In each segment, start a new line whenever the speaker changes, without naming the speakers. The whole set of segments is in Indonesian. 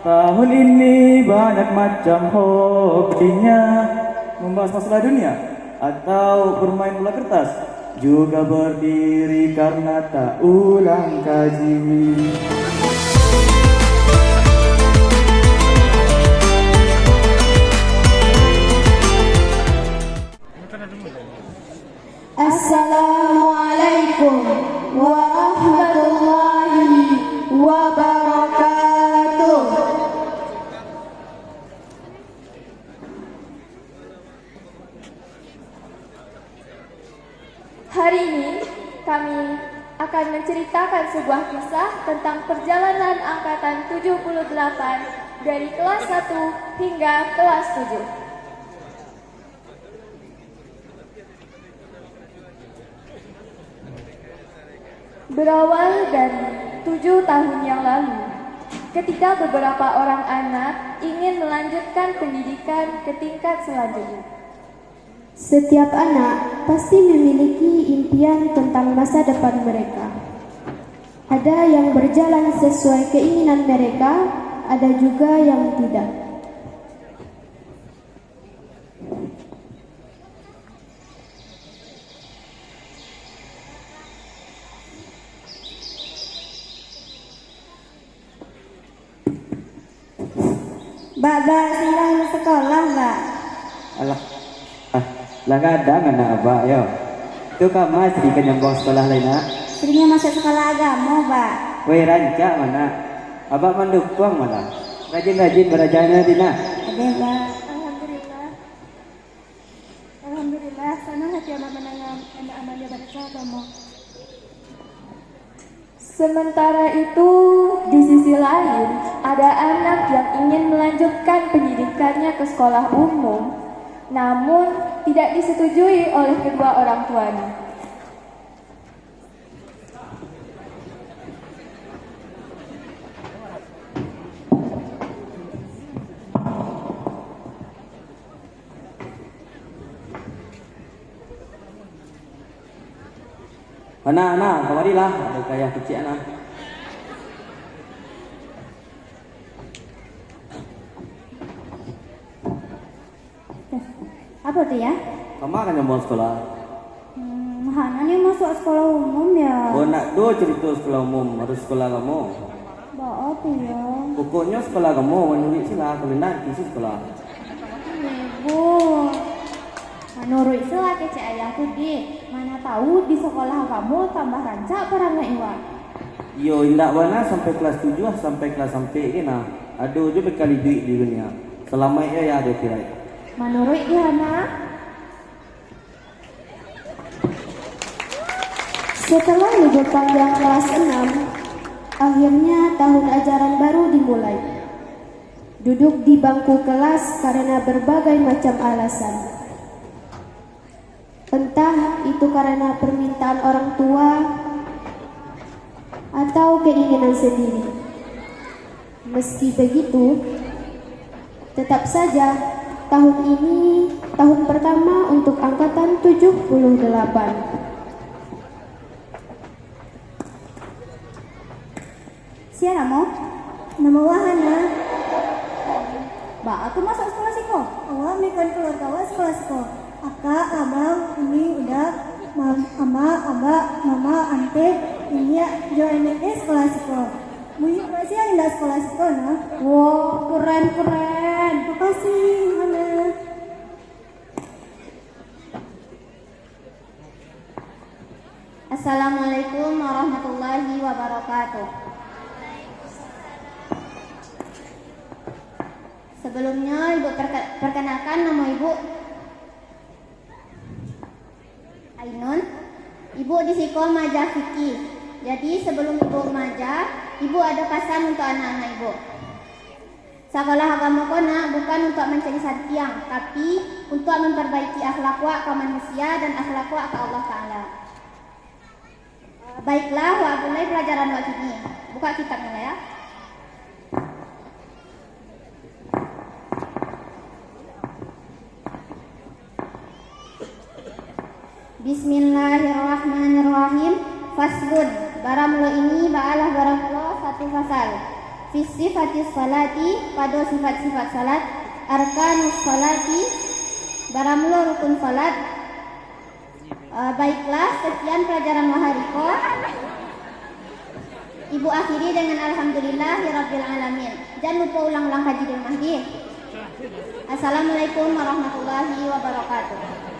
Tahun ini banyak macam hobinya, membahas masalah dunia atau bermain bola kertas, juga berdiri karena tak ulang kaji.
Assalamualaikum warahmatullahi wabarakatuh. Hari ini kami akan menceritakan sebuah kisah tentang perjalanan angkatan 78 dari kelas 1 hingga kelas 7. Berawal dari 7 tahun yang lalu, ketika beberapa orang anak ingin melanjutkan pendidikan ke tingkat selanjutnya. Setiap anak pasti memiliki impian tentang masa depan mereka. Ada yang berjalan sesuai keinginan mereka, ada juga yang tidak. Mbak sedang sekolah, Mbak.
Alah, lah kadang anak abah yo. Itu kamu sedikit nyambung sekolah lain nak.
Seringnya masuk sekolah agama, Mbak.
Wei rancak mana? Abah mendukung malah. Rajin-rajin berajanya dina.
Ada, Mbak. Alhamdulillah, senang hati amat mendengar anak Amalia baca agama. Sementara itu, di sisi lain, ada anak yang ingin melanjutkan pendidikannya ke sekolah umum, namun tidak disetujui oleh kedua orang tuanya.
Anak, kemarilah. Ada kayak kecil anak.
Apa tuh ya?
Kamu akan nyambung sekolah.
Mana nih masuk sekolah umum ya?
Oh nak do cerita sekolah umum harus sekolah kamu.
Mbak apa ya?
Pokoknya sekolah kamu menurut sila kalau nanti sih sekolah.
Ibu, menurut sila kece ayahku di mana tahu di sekolah kamu tambah rancak perangnya iwa.
Yo indak wana sampai kelas 7 sampai kelas sampai kena. Aduh je berkali duit di dunia. Selama ya ada kira.
Menurut dia nak. Setelah libur panjang kelas 6, akhirnya tahun ajaran baru dimulai. Duduk di bangku kelas karena berbagai macam alasan. Entah itu karena permintaan orang tua atau keinginan sendiri. Meski begitu, tetap saja tahun ini tahun pertama untuk angkatan 78. Siapa namo? Nama Wahana. Mbak, aku masuk sekolah siko. Awak mikon keluar kawan sekolah siko. Akak, abang, ini udah abah, mama, ante, ini ya join sekolah siko. Bunyi masih yang indah sekolah siko, nah. Wow, keren. Makasih, Hana. Assalamualaikum warahmatullahi wabarakatuh. Sebelumnya ibu perkenalkan nama ibu Ainun. Ibu di Siko Maja Fikih. Jadi sebelum ibu maja, ibu ada pesan untuk anak-anak ibu. Sekolah agama kona bukan untuk mencari satiang, tapi untuk memperbaiki akhlak wa ke manusia dan akhlak wa ke Allah Ta'ala. Baiklah, wa mulai pelajaran wa ini. Buka kitabnya ya. Bismillahirrahmanirrahim. Faslun. Baramula ini ba'alah baramula satu fasal.
fi sifatis salati pada sifat-sifat salat, arkanus salati baramula rukun salat. Baiklah, sekian pelajaran Mahariko. Ibu akhiri dengan alhamdulillahirabbil alamin. Jangan lupa ulang-ulang kaji di rumah dia. Assalamualaikum warahmatullahi wabarakatuh.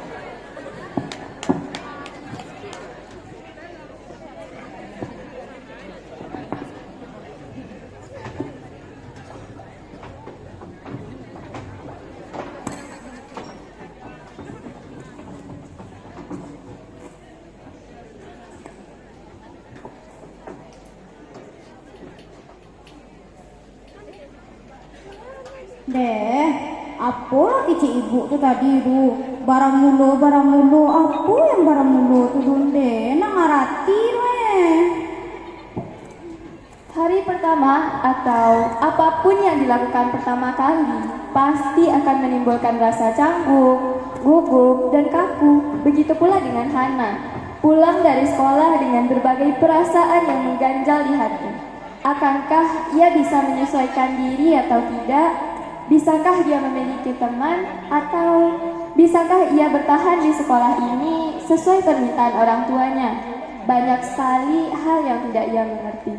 Deh, apa lagi cik ibu tuh tadi tu? Barang mulu, apa yang barang mulu tuh deh? Nak ngarati weh.
Hari pertama atau apapun yang dilakukan pertama kali pasti akan menimbulkan rasa canggung, gugup, dan kaku. Begitu pula dengan Hana. Pulang dari sekolah dengan berbagai perasaan yang mengganjal di hati. Akankah ia bisa menyesuaikan diri atau tidak? Bisakah dia memiliki teman atau bisakah ia bertahan di sekolah ini sesuai permintaan orang tuanya? Banyak sekali hal yang tidak ia mengerti.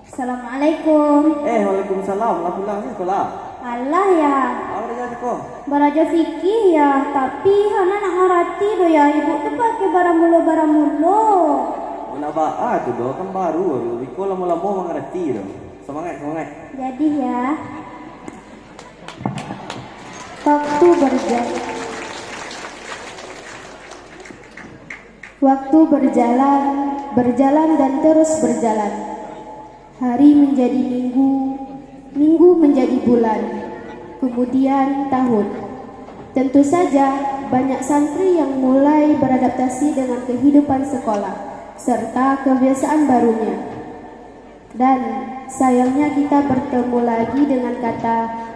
Assalamualaikum.
Waalaikumsalam. Lah pulang ni sekolah.
Allah ya.
Apa jadi kau?
Baraja fikih ya, tapi Hana nak ngarati do ya ibu tu pakai barang mulu.
Nak ba'a tu doh kan baru. Biko lama-lama mengerti doh. Semangat.
Jadi ya. Waktu berjalan dan terus berjalan. Hari menjadi minggu menjadi bulan, kemudian tahun. Tentu saja banyak santri yang mulai beradaptasi dengan kehidupan sekolah serta kebiasaan barunya. Dan sayangnya kita bertemu lagi dengan kata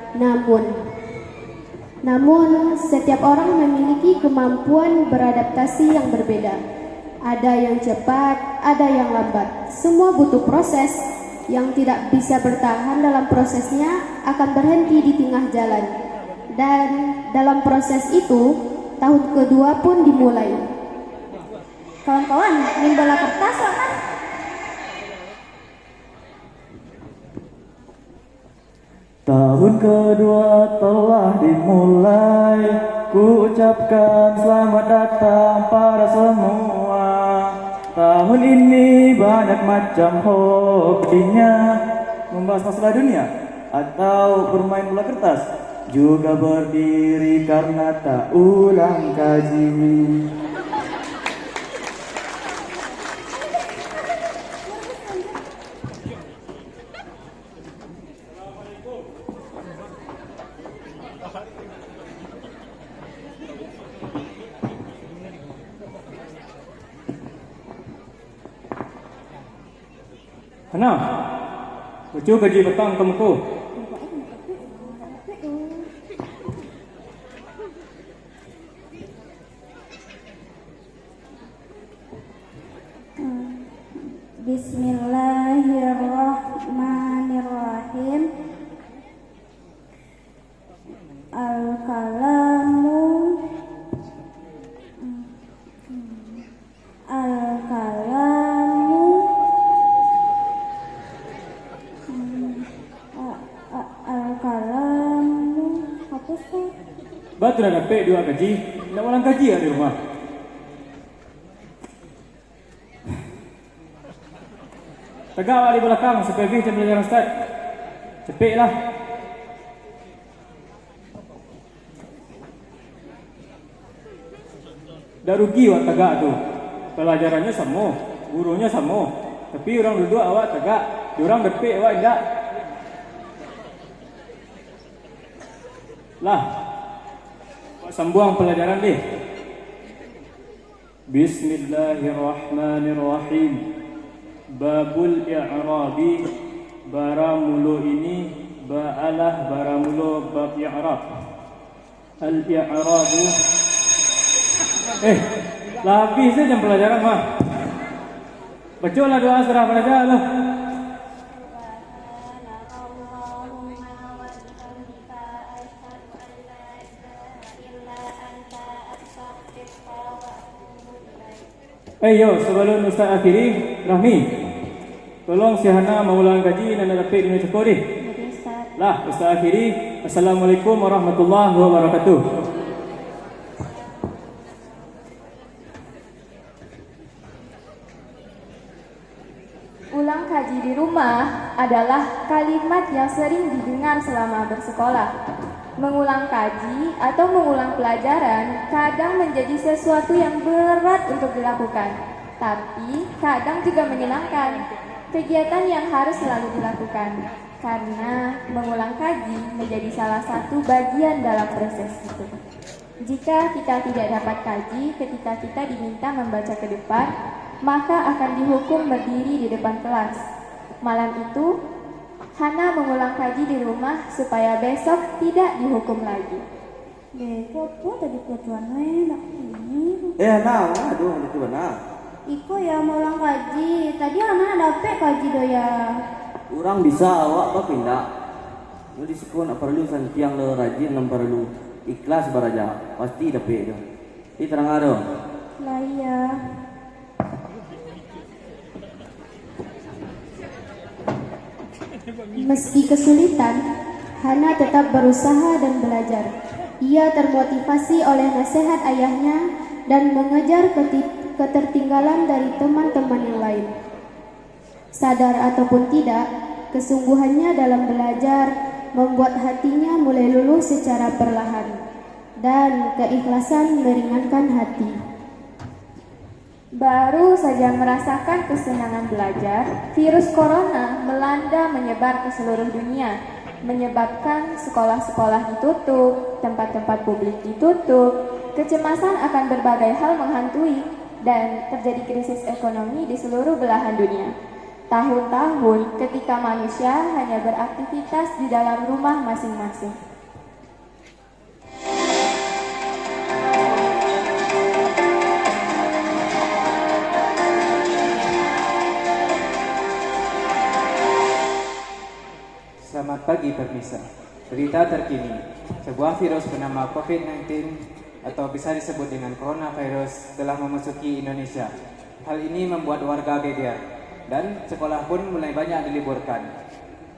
Namun, setiap orang memiliki kemampuan beradaptasi yang berbeda. Ada yang cepat, ada yang lambat. Semua butuh proses. Yang tidak bisa bertahan dalam prosesnya akan berhenti di tengah jalan. Dan dalam proses itu, tahun kedua pun dimulai. Kawan-kawan, main bola kertas lah kan?
Tahun kedua telah dimulai, ku ucapkan selamat datang para semua. Tahun ini banyak macam hobinya, membahas masalah dunia atau bermain bola kertas, juga berdiri karena tak ulang kaji.
Hana, baca gaji petang kamu ko.
Bismillahirrahmanirrahim. Al-kalamu apa sih?
Batu dah dapat dua gaji, nak ulang gaji di rumah. Tegak awak di belakang sampai habis jam pelajaran start. Cepatlah. Dah rugi awak tegak tu. Pelajarannya sama, gurunya sama. Tapi orang duduk awak tegak, diorang depik awak tidak. Lah, awak sambung pelajaran deh. Bismillahirrahmanirrahim. Babul i'rabi, baramulu ini ba'alah baramulu bab i'rab. Al-i'rabu lah habis je jam pelajaran mah. Bacalah doa surah pelajaran tu. Yo, sebelum Ustaz akhiri, Rahmi, tolong si Hana mengulang kaji dan dapat dengan cukup ni.
Jadi Ustaz.
Lah, Ustaz akhiri. Assalamualaikum warahmatullahi wabarakatuh.
Ulang kaji di rumah adalah kalimat yang sering didengar selama bersekolah. Mengulang kaji atau mengulang pelajaran kadang menjadi sesuatu yang berat untuk dilakukan, tapi kadang juga menyenangkan. Kegiatan yang harus selalu dilakukan, karena mengulang kaji menjadi salah satu bagian dalam proses itu. Jika kita tidak dapat kaji ketika kita diminta membaca ke depan, maka akan dihukum berdiri di depan kelas. Malam itu, Hana mengulang kaji di rumah supaya besok tidak dihukum lagi.
Apa tadi tujuan nak ini?
Nah, aduh, itu benar.
Iko ya mau ulang kaji. Tadi anak dapat kaji do ya.
Orang bisa awak apa pindah. Lu di sekolah nak perlu santiang le rajin nam perlu ikhlas baraja. Pasti dapat tu. Ini terang ada.
Lah iya.
Meski kesulitan, Hana tetap berusaha dan belajar. Ia termotivasi oleh nasihat ayahnya dan mengejar ketertinggalan dari teman-teman yang lain. Sadar ataupun tidak, kesungguhannya dalam belajar membuat hatinya mulai luluh secara perlahan, dan keikhlasan meringankan hati.
Baru saja merasakan kesenangan belajar, virus corona melanda menyebar ke seluruh dunia, menyebabkan sekolah-sekolah ditutup, tempat-tempat publik ditutup, kecemasan akan berbagai hal menghantui, dan terjadi krisis ekonomi di seluruh belahan dunia. Tahun-tahun ketika manusia hanya beraktivitas di dalam rumah masing-masing.
Selamat pagi pemirsa. Berita terkini, sebuah virus bernama COVID-19 atau bisa disebut dengan coronavirus telah memasuki Indonesia. Hal ini membuat warga geger dan sekolah pun mulai banyak diliburkan.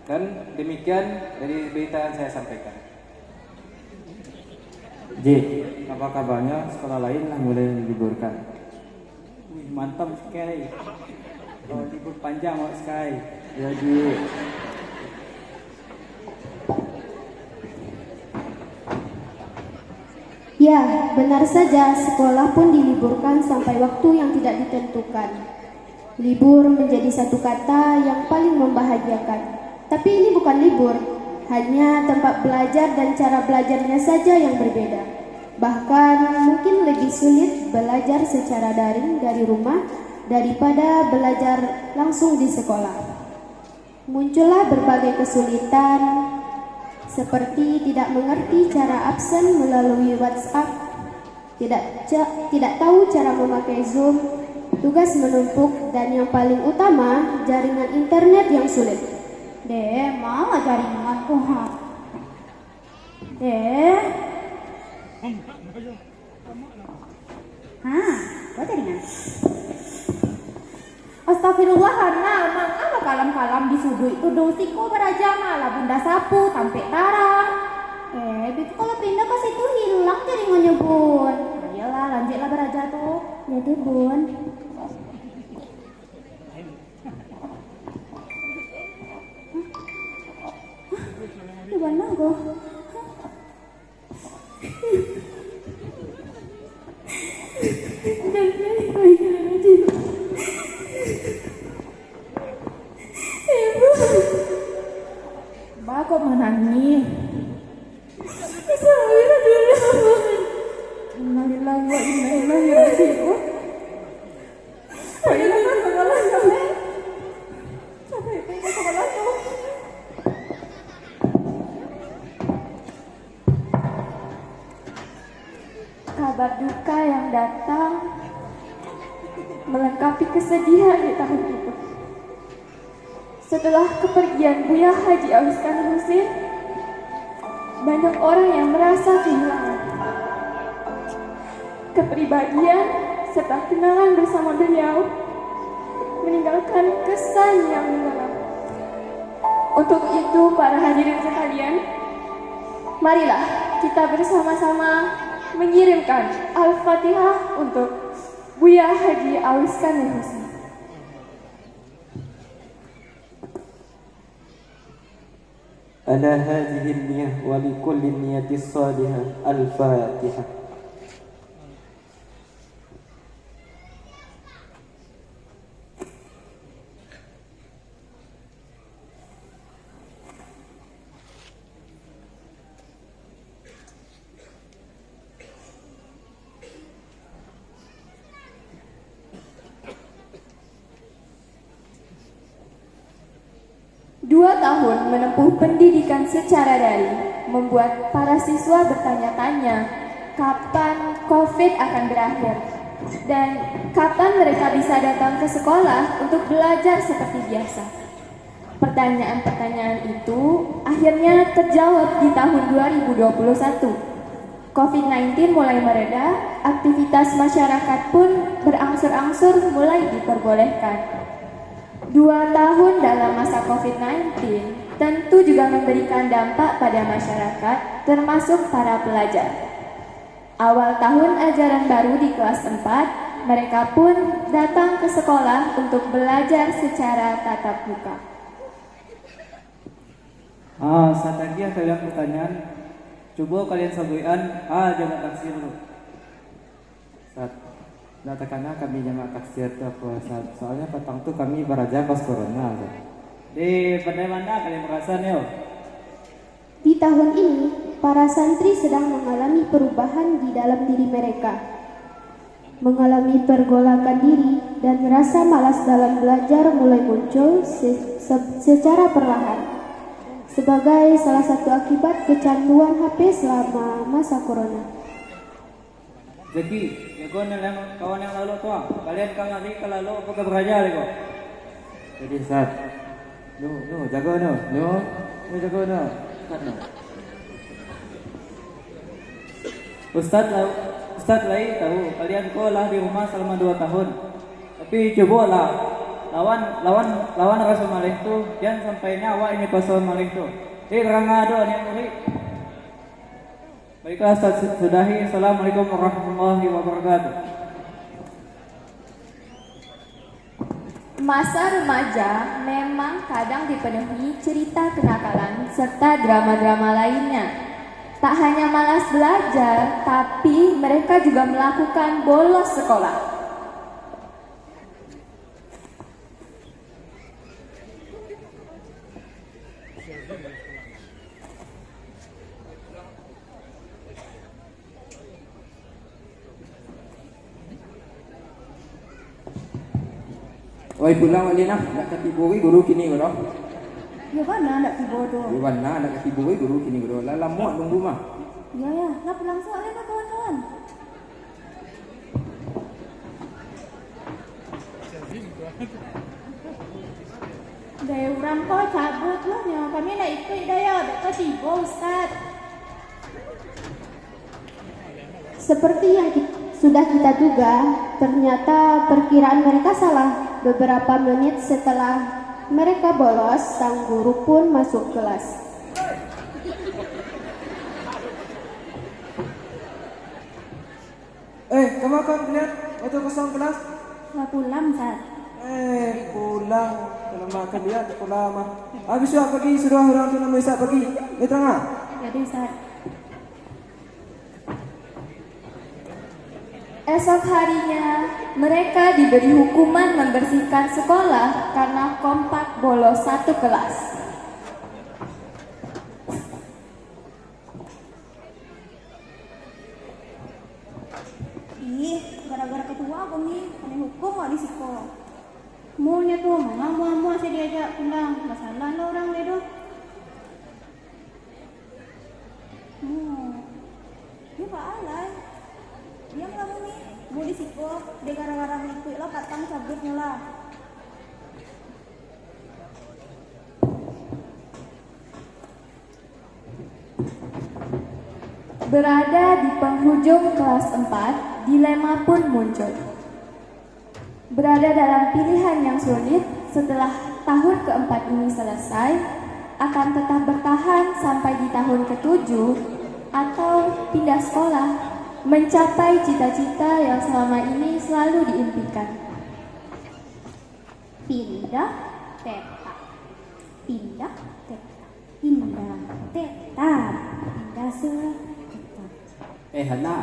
Dan demikian dari berita yang saya sampaikan.
J, apa kabarnya sekolah lain lah mulai diliburkan?
Wih, mantap sekali. Oh, libur panjang sekali.
Ya J.
Ya, benar saja, sekolah pun diliburkan sampai waktu yang tidak ditentukan. Libur menjadi satu kata yang paling membahagiakan. Tapi ini bukan libur, hanya tempat belajar dan cara belajarnya saja yang berbeda. Bahkan mungkin lebih sulit belajar secara daring dari rumah daripada belajar langsung di sekolah. Muncullah berbagai kesulitan, seperti tidak mengerti cara absen melalui WhatsApp, tidak tahu cara memakai Zoom, tugas menumpuk, dan yang paling utama, jaringan internet yang sulit.
Mana jaringanku ha? Kau jaringan? Astagfirullah, Hana, mangga kalam-kalam di sudu itu dosiko beraja malah bunda sapu tampek tarang. Bibi kalau pindah ke situ hilang jaringannya bun. Ayolah, lanjutlah beraja tuh. Ya deh bun. Di mana kok? Mbak kok menangis? Innalillahi wa inna ilaihi raji'un. Ayolah ke sekolah sampai ke sekolah tuh.
Kabar duka yang datang melengkapi kesedihan di tahun itu. Setelah kepergian Buya Haji Auskan Husin, banyak orang yang merasa kehilangan kepribadian serta kenangan bersama beliau meninggalkan kesan yang mendalam. Untuk itu, para hadirin sekalian, marilah kita bersama-sama mengirimkan Al-Fatihah untuk Buya Haji Awis Kamil Husni.
Ala hadhihi niyah wa li kulli niyati salihah. Al-Fatihah.
Dua tahun menempuh pendidikan secara daring membuat para siswa bertanya-tanya kapan COVID akan berakhir dan kapan mereka bisa datang ke sekolah untuk belajar seperti biasa. Pertanyaan-pertanyaan itu akhirnya terjawab di tahun 2021. COVID-19 mulai mereda, aktivitas masyarakat pun berangsur-angsur mulai diperbolehkan. 2 tahun dalam masa COVID-19 tentu juga memberikan dampak pada masyarakat, termasuk para pelajar. Awal tahun ajaran baru di kelas 4, mereka pun datang ke sekolah untuk belajar secara tatap muka.
Saat lagi ada yang pertanyaan. Coba kalian sabuian, jamak taksir dulu. Saat karena kami jamak taksir tu apa? Soalnya petang tu kami beraja pas corona. Di pandai mana kalian merasa nih?
Di tahun ini, para santri sedang mengalami perubahan di dalam diri mereka. Mengalami pergolakan diri dan rasa malas dalam belajar mulai muncul secara perlahan. Sebagai salah satu akibat kecanduan HP selama masa corona.
Jadi, kawan yang lalu tu, kalian kalau ni kalau lalu apa beraja lagi? Jadi saat, jaga jaga Ustaz lagi tahu kalian sekolah di rumah selama 2 tahun. Tapi cobalah lawan rasa malih tu, jangan sampai nyawa ini pasal malih tu. Rangado ni murid. Baiklah Ustaz sudahi. Assalamualaikum warahmatullahi wabarakatuh.
Masa remaja memang kadang dipenuhi cerita kenakalan serta drama-drama lainnya. Tak hanya malas belajar, tapi mereka juga melakukan bolos sekolah.
Oi pulang alin nak katiburi guru kini guru.
Ya mana nak tiba tu?
Di mana nak katiburi guru kini guru. Lala muat tunggu mah.
Ya, nak pulang soalnya nak kawan-kawan. Daya orang kau cabut lah nya. Kami nak ikut daya, tak tiba Ustaz.
Seperti yang sudah kita duga, ternyata perkiraan mereka salah. Beberapa menit setelah mereka bolos, sang guru pun masuk kelas.
Kamu akan lihat waktu kosong kelas?
Nak pulang Ustaz.
Pulang. Kalau makan lihat pulang mah. Habis sudah pergi, suruh orang tu nama Isa pergi. Terang.
Jadi Ustaz.
Esok harinya, mereka diberi hukuman membersihkan sekolah karena kompak bolos satu kelas.
Gara-gara ketua aku nih, kena hukum gak di sekolah. Maunya tuh, mau saya diajak pulang. Masalah lah orang ledo. Dia pak alay. Dia ngelamun nih, mau di sekolah. Dia gara-gara ikut lah, patang cabutnya lah.
Berada di penghujung kelas 4, dilema pun muncul. Berada dalam pilihan yang sulit, setelah tahun keempat ini selesai, akan tetap bertahan sampai di tahun ke-7 atau pindah sekolah, mencapai cita-cita yang selama ini selalu diimpikan.
Pindah tetap, pindah tetap, pindah tetap, pindah tetap.
Hana,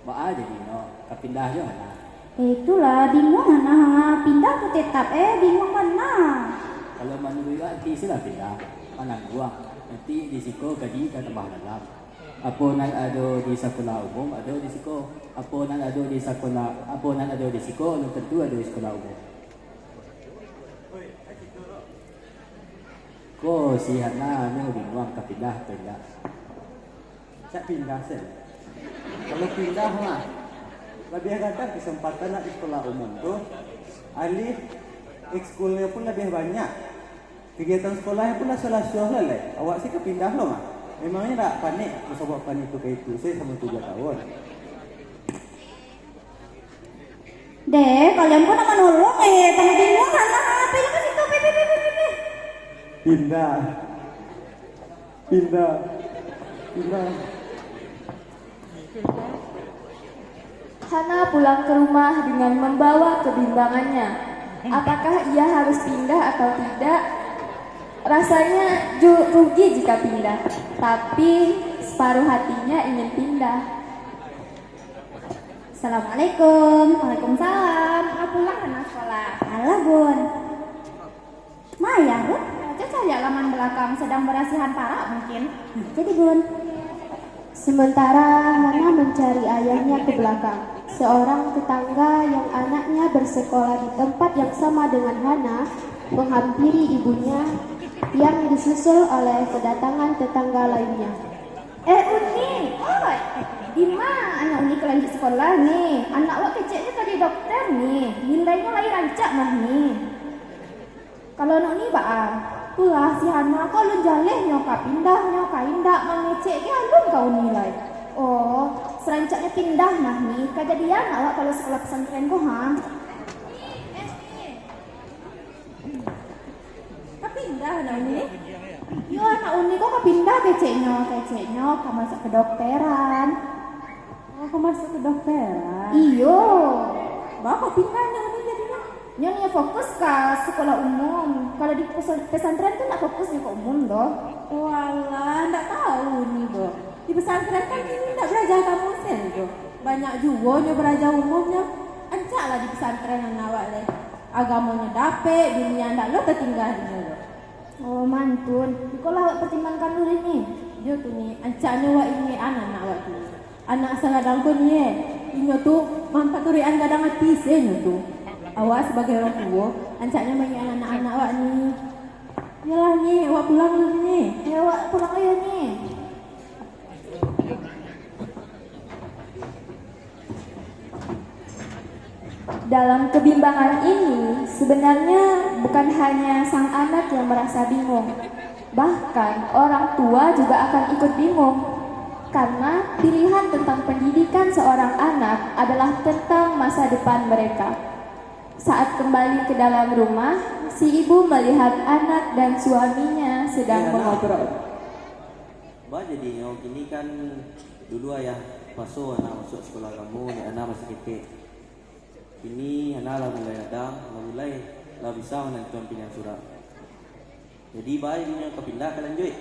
ba jadi no, kapindah yo Hana.
Itulah bingung Hana, pindah tuh tetap, bingung mana?
Kalau menurut nanti sila pindah, manang buang. Nanti di siko gaji ka tambah dalam. Apo nan ado di sekolah umum, ado di siko. Apo nan ado di sekolah, apo nan ado di siko, nung tentu ado di sekolah umum. Ko si Hana nang bingung kapindah to ya.
Saya pindah sih. Kalau pindah mah lebih kadang kesempatan nak di sekolah umum tuh alih ekskulnya pun lebih banyak, kegiatan sekolahnya pun langsung leleh. Awak sih kepindah loh mah. Memangnya tak panik, sebab panik itu kayak itu. Saya sama 3 tahun.
Dek, kalian pun akan nolong tanah bingung Hana, apa yang ke situ?
Pindah.
Hana pulang ke rumah dengan membawa kebimbangannya. Apakah ia harus pindah atau tidak? Rasanya rugi jika pindah, tapi separuh hatinya ingin pindah.
Assalamualaikum. Waalaikumsalam. Pulang Hana sekolah. Alah Bun. Maya Bun, Caca lihat laman belakang sedang berasihan parak mungkin. Jadi Bun.
Sementara Hana mencari ayahnya ke belakang, seorang tetangga yang anaknya bersekolah di tempat yang sama dengan Hana menghampiri ibunya yang disusul oleh kedatangan tetangga lainnya.
Uni, oi, di mana anak Uni kelanjut sekolah nih? Anak wak kecilnya tadi dokter nih, nilainya lagi rancak mah nih. Kalau anak Uni baan, pulah si Hana kau lu jaleh nyoka pindah nyoka indak mengecek dia alun kau nilai. Oh, serancaknya pindah mah nih. Kejadian awak kalau sekolah pesantren kau ha? Kau pindah anak Uni? Yo anak Uni kok pindah keceknya kau masuk ke dokteran. Oh, kau masuk ke dokteran? Iyo. Bapak pindah anak Uni jadinya. Nyonya fokus ke sekolah umum. Kalau di pesantren tuh nak fokusnya ke umum doh. Walah, ndak tahu nih doh. Di pesantren kan ini ndak belajar kamu sen doh. Banyak juga nyo belajar umumnya. Ancak lah di pesantren anak awak leh. Agamanya dapet, dunia ndak lo tertinggalnya lo. Oh mantun, dikolah awak pertimbangkan dulu nih. Dia tuh nih, ancaknya awak ini anak awak tuh. Anak segadang pun nih, inyo tuh mampaturian gadang hati senyo tuh. Awak sebagai orang tua, ancaknya banyak anak-anak awak nih. Yalah nih, awak pulang dulu nih. Ya awak pulang aja nih.
Dalam kebimbangan ini, sebenarnya bukan hanya sang anak yang merasa bingung. Bahkan orang tua juga akan ikut bingung. Karena pilihan tentang pendidikan seorang anak adalah tentang masa depan mereka. Saat kembali ke dalam rumah, si ibu melihat anak dan suaminya sedang mengobrol.
Jadi nyok ini kan dulu ayah masuk anak masuk sekolah kamu, ni anak masih kecil. Ini anak lah mulai ada, mulai lah bisa menentukan pilihan surat. Jadi baik ini kepindah ke lanjut.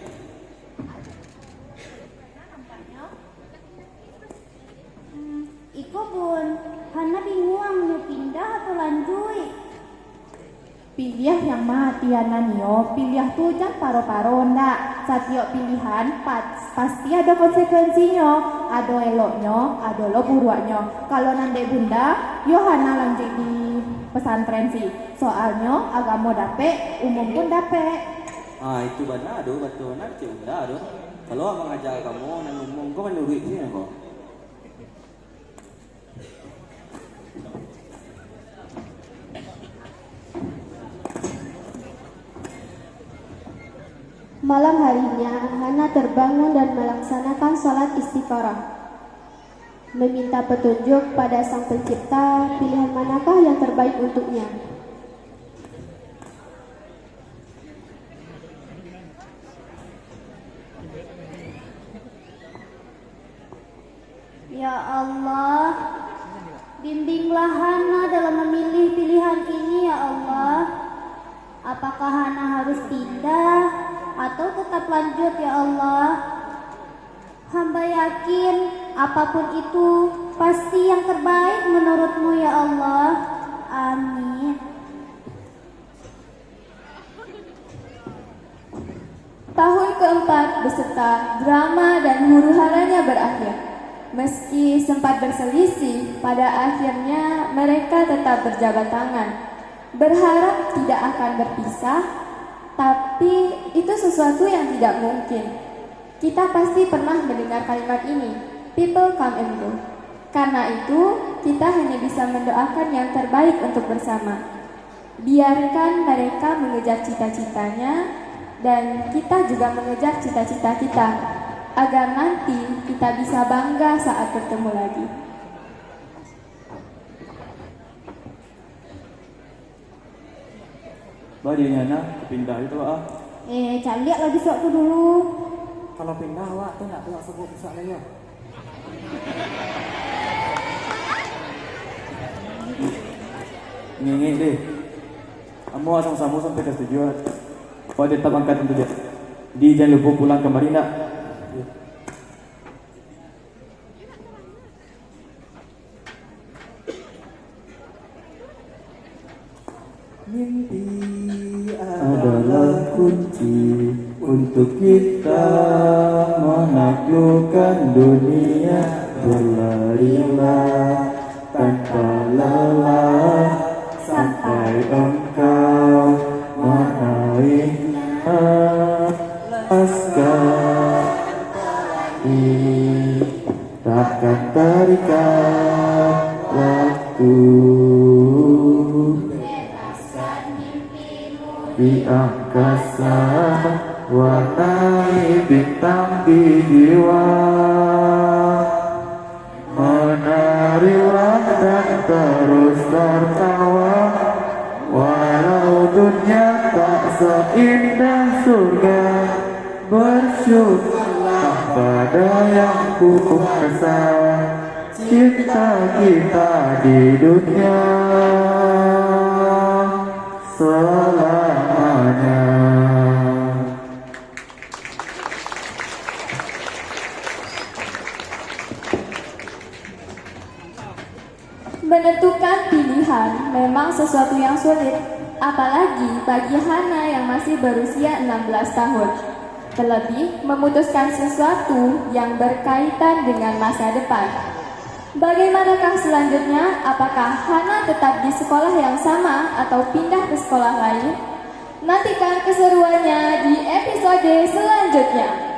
Iko Bun, Hana bingung mau pindah atau lanjut. Pilih yang mati Hana nio, pilih tuh jangan paro-paro ndak. Setiap pilihan pasti ada konsekuensinya. Ada eloknya, ada lo buruknya. Kalau nanti bunda, yo Hana lanjut di pesantren sih. Soalnya agama dapet, umum pun dapet.
Itu benar aduh, betul nak cik bunda aduh. Kalau abang ajar kamu nang umum kau menurut sih kau.
Malam harinya, Hana terbangun dan melaksanakan sholat istikharah. meminta petunjuk pada Sang Pencipta pilihan manakah yang terbaik untuknya.
Ya Allah, bimbinglah Hana dalam memilih pilihan ini ya Allah. Apakah Hana harus pindah atau tetap lanjut ya Allah? Hamba yakin apapun itu pasti yang terbaik menurut-Mu ya Allah. Amin.
Tahun keempat beserta drama dan huru-haranya berakhir. Meski sempat berselisih, pada akhirnya mereka tetap berjabat tangan. Berharap tidak akan berpisah, tapi itu sesuatu yang tidak mungkin. Kita pasti pernah mendengar kalimat ini, people come and go. Karena itu, kita hanya bisa mendoakan yang terbaik untuk bersama. Biarkan mereka mengejar cita-citanya, dan kita juga mengejar cita-cita kita, agar nanti kita bisa bangga saat bertemu lagi.
Badinya nak pindah itu
Cak lihat lagi suatu dulu.
Kalau pindah awak tuh nak sebut soalnya.
Ngengi deh. Kamu asal sama sampai kesetujuan. Kau tetap angkat untuk dia. Di jangan lupa pulang kemari nak.
Mimpi adalah kunci untuk kita menaklukkan dunia. Berlarilah tanpa lelah sampai engkau menaik takkan terikat waktu. Di angkasa warnai bintang di jiwa. Menarilah dan terus tertawa, walau dunia tak seindah surga. Bersyukurlah pada yang kuasa cinta kita di dunia selamanya.
Menentukan pilihan memang sesuatu yang sulit, apalagi bagi Hana yang masih berusia 16 tahun. Terlebih memutuskan sesuatu yang berkaitan dengan masa depan. Bagaimanakah selanjutnya? Apakah Hana tetap di sekolah yang sama atau pindah ke sekolah lain? Nantikan keseruannya di episode selanjutnya.